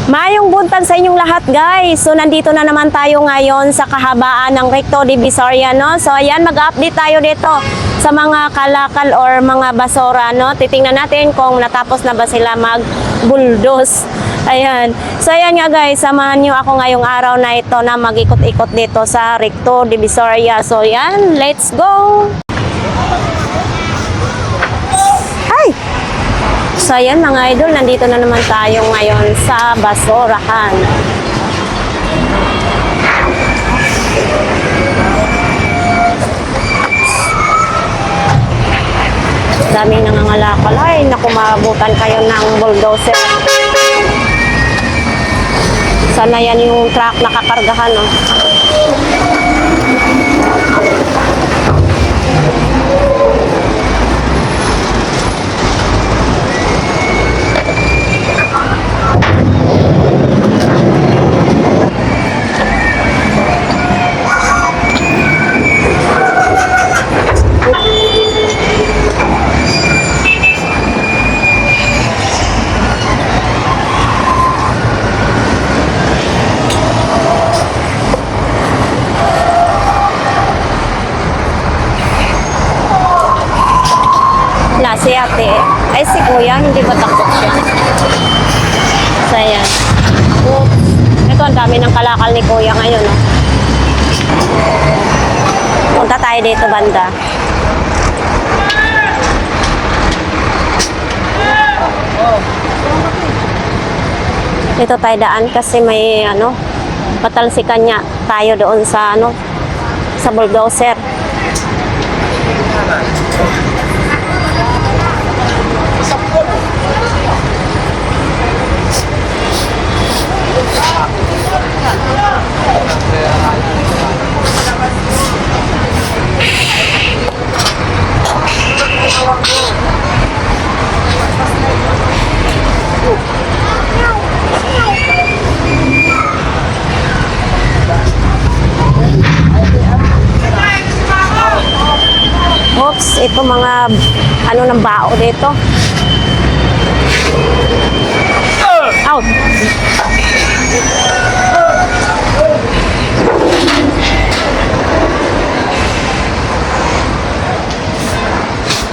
Mayong buntag sa inyong lahat, guys. So nandito na naman tayo ngayon sa kahabaan ng Recto Divisoria, no? So ayan, mag-update tayo dito sa mga kalakal or mga basura, no? Titingnan natin kung natapos na ba sila mag-bulldoze. Ayan. So ayan nga, guys, samahan niyo ako ngayong araw na ito na mag-ikot-ikot dito sa Recto Divisoria. So ayan, let's go! Ay! So ayan mga idol, nandito na naman tayo ngayon sa basurahan. Daming nangangalakal. Ay, naku, maabutan kayo ng bulldozer. Sana yan yung truck nakakargahan, no? Si ate, ay si kuya, hindi ba takot siya? So ayan. Oops. Ito, ang dami ng kalakal ni kuya ngayon, no? Punta tayo dito banda. Dito tayo daan kasi may patalsikan niya tayo doon sa sa bulldozer. Oops, ito mga ng bao dito. Out.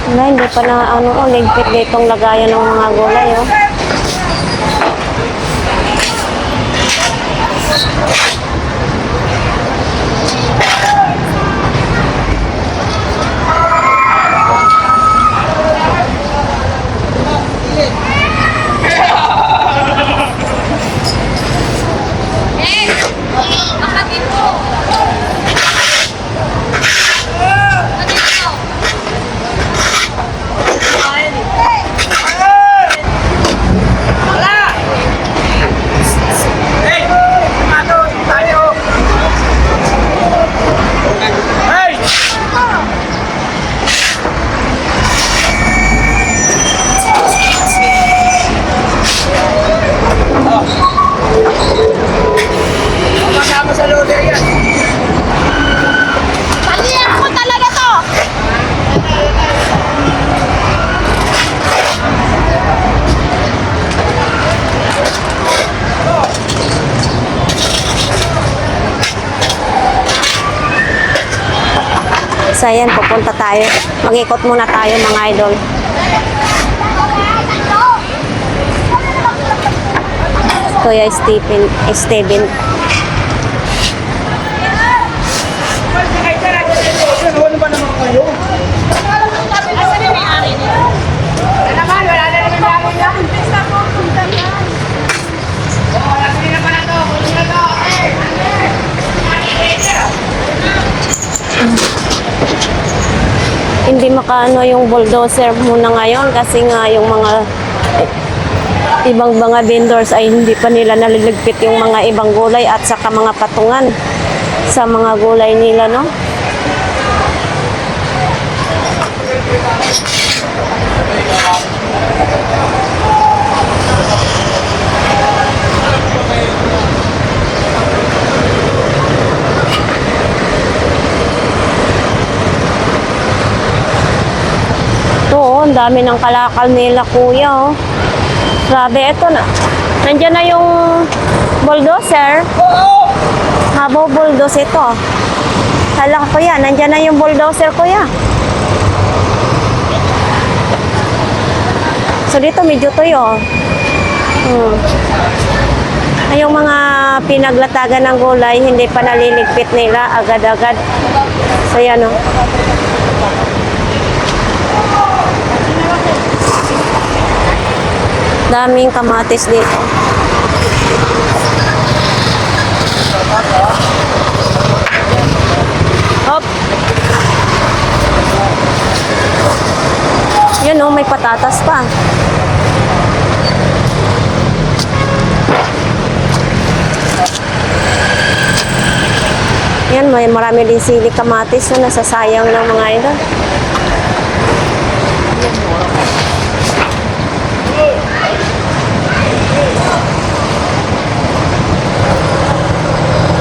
Wala, hindi pa na ligpit ditong lagayan ng mga gulay, oh. So ayan, pupunta tayo. Mag-ikot muna tayo mga idol. Kuya Steven. Hindi makaano yung bulldozer muna ngayon kasi nga yung mga ibang mga vendors ay hindi pa nila naliligpit yung mga ibang gulay at saka mga patungan sa mga gulay nila, no? Ito, ang dami ng kalakal nila, kuya, oh. Grabe, eto na. Nandiyan na yung bulldozer. Bulldoze ito. Hala ko yan, nandiyan na yung bulldozer ko yan. So dito medyo tuyo. Ay, yung mga pinaglatagan ng gulay, hindi pa naliligpit nila agad-agad. So yan o. Daming kamatis dito. Hop. Yan o, may patatas pa. Yan, may marami din sili kamatis na nasasayang ng mga ito.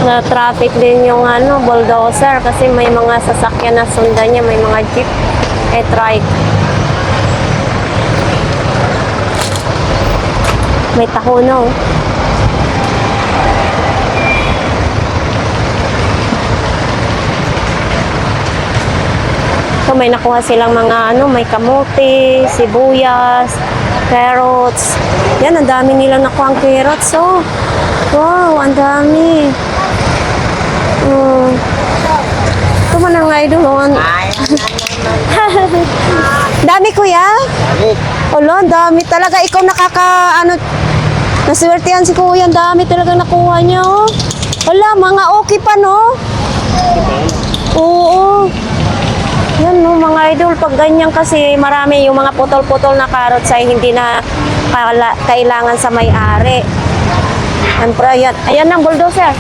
Na traffic din yung bulldozer kasi may mga sasakyan na sundan niya, may mga jeep, trike. May tahono. So may nakuha silang mga may kamote, sibuyas, carrots. Yan, ang dami nilang nakuha ang carrots. So, wow, ang dami. Ito man ang idol. Dami kuya? Olo, dami talaga. Ikaw naswertehan si kuya. Ang dami talaga nakuha niya. Oh. Wala, mga okay pa no? Oo. Yan no, mga idol. Pag ganyan kasi marami yung mga putol-putol na carrots ay hindi na kailangan sa may-ari. Ayan ang bulldozer.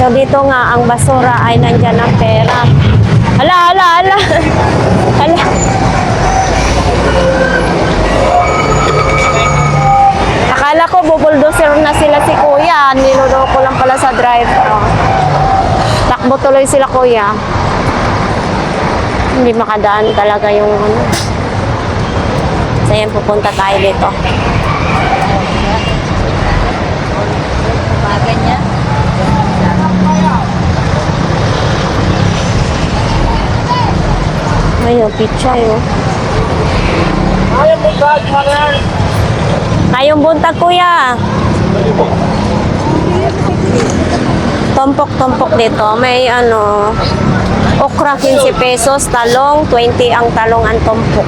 So dito nga ang basura ay nandyan ang pera. Hala. Akala ko bubulldozer na sila si kuya. Niloloko lang pala sa driver. Takbo tuloy sila kuya. Hindi makadaan talaga yung So yan, pupunta tayo dito. Ayun, pizza yun. Ayong buntag kuya. Tompok dito. May okra 15 pesos, talong 20 ang talong ang tompok.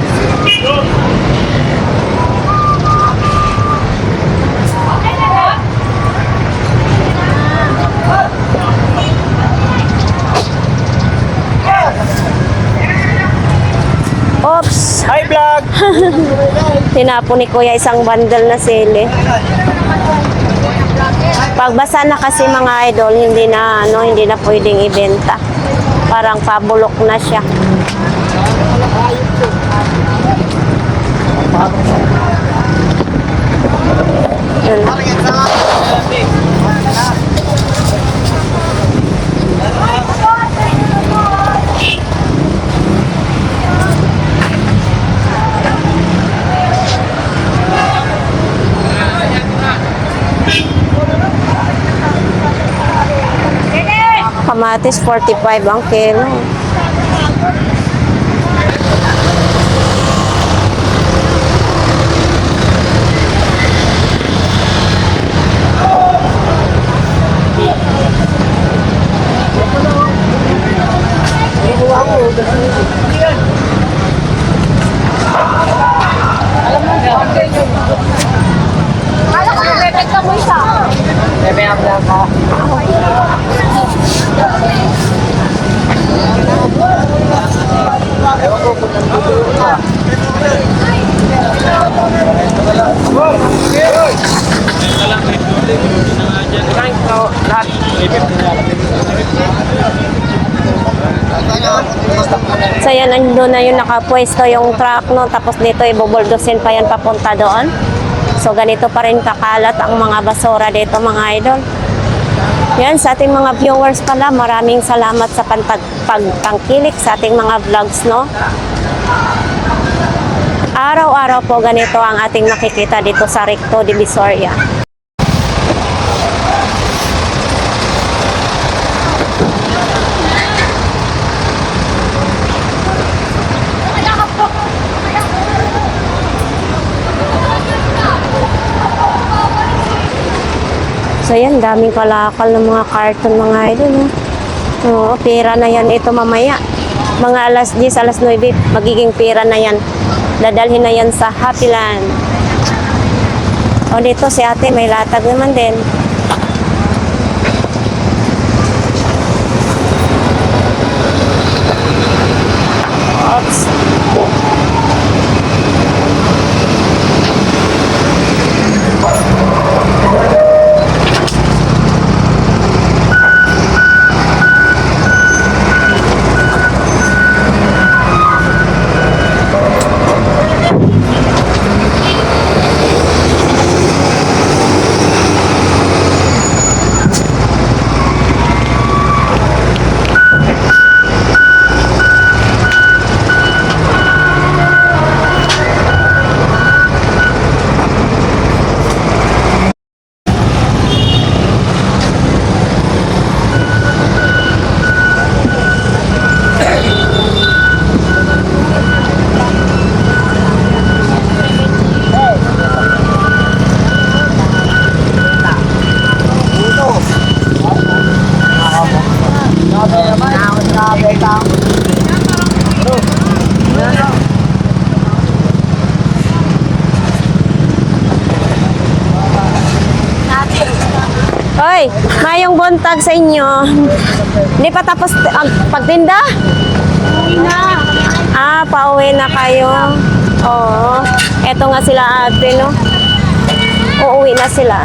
Oops! Hi vlog! Tinapon ni kuya isang bundle na sili. Pagbasa na kasi mga idol, hindi na pwedeng ibenta. Parang pabulok na siya. Kamatis 45 ang kilo. So yan, doon na yung nakapwesto yung truck, no? Tapos dito ibubuldosin pa yan papunta doon. So ganito pa rin kakalat ang mga basura dito mga idol. Yan, sa ating mga viewers pala, maraming salamat sa pagtangkilik sa ating mga vlogs, no? Araw-araw po ganito ang ating makikita dito sa Recto Divisoria. So yan, daming kalakal ng mga karton mga idol. No? Oo, pera na yan ito mamaya. Mga alas 10, alas 9, magiging pera na yan. Dadalhin na yan sa Happyland. O dito si ate, may latag naman din. Oops. Hoy, mayong buntag sa inyo. Hindi pa tapos ang pagtinda? Pauwi na kayo. Oo. Eto nga sila ate, no? Uuwi na sila.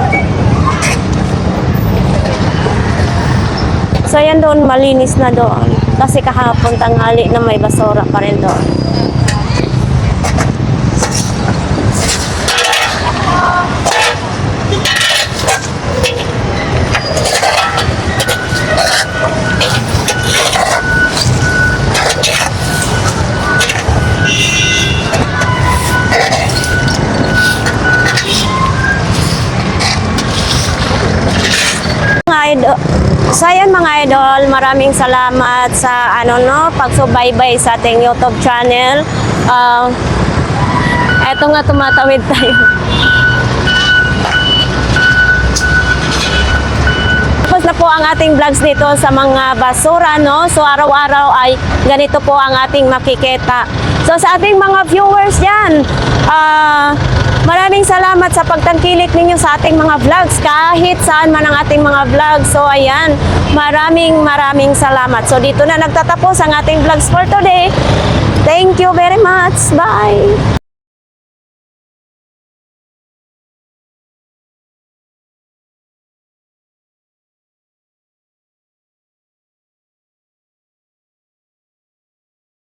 So, yan doon, malinis na doon. Kasi kahapon tanghali na may basura pa rin doon. So ayan mga idol, maraming salamat sa pagsubaybay sa ating YouTube channel. Eto nga, tumatawid tayo. Tapos na po ang ating vlogs dito sa mga basura, no? So araw-araw ay ganito po ang ating makikita. So sa ating mga viewers yan, maraming salamat sa pagtangkilik ninyo sa ating mga vlogs, kahit saan man ang ating mga vlogs. So ayan, maraming salamat. So dito na nagtatapos ang ating vlogs for today. Thank you very much. Bye!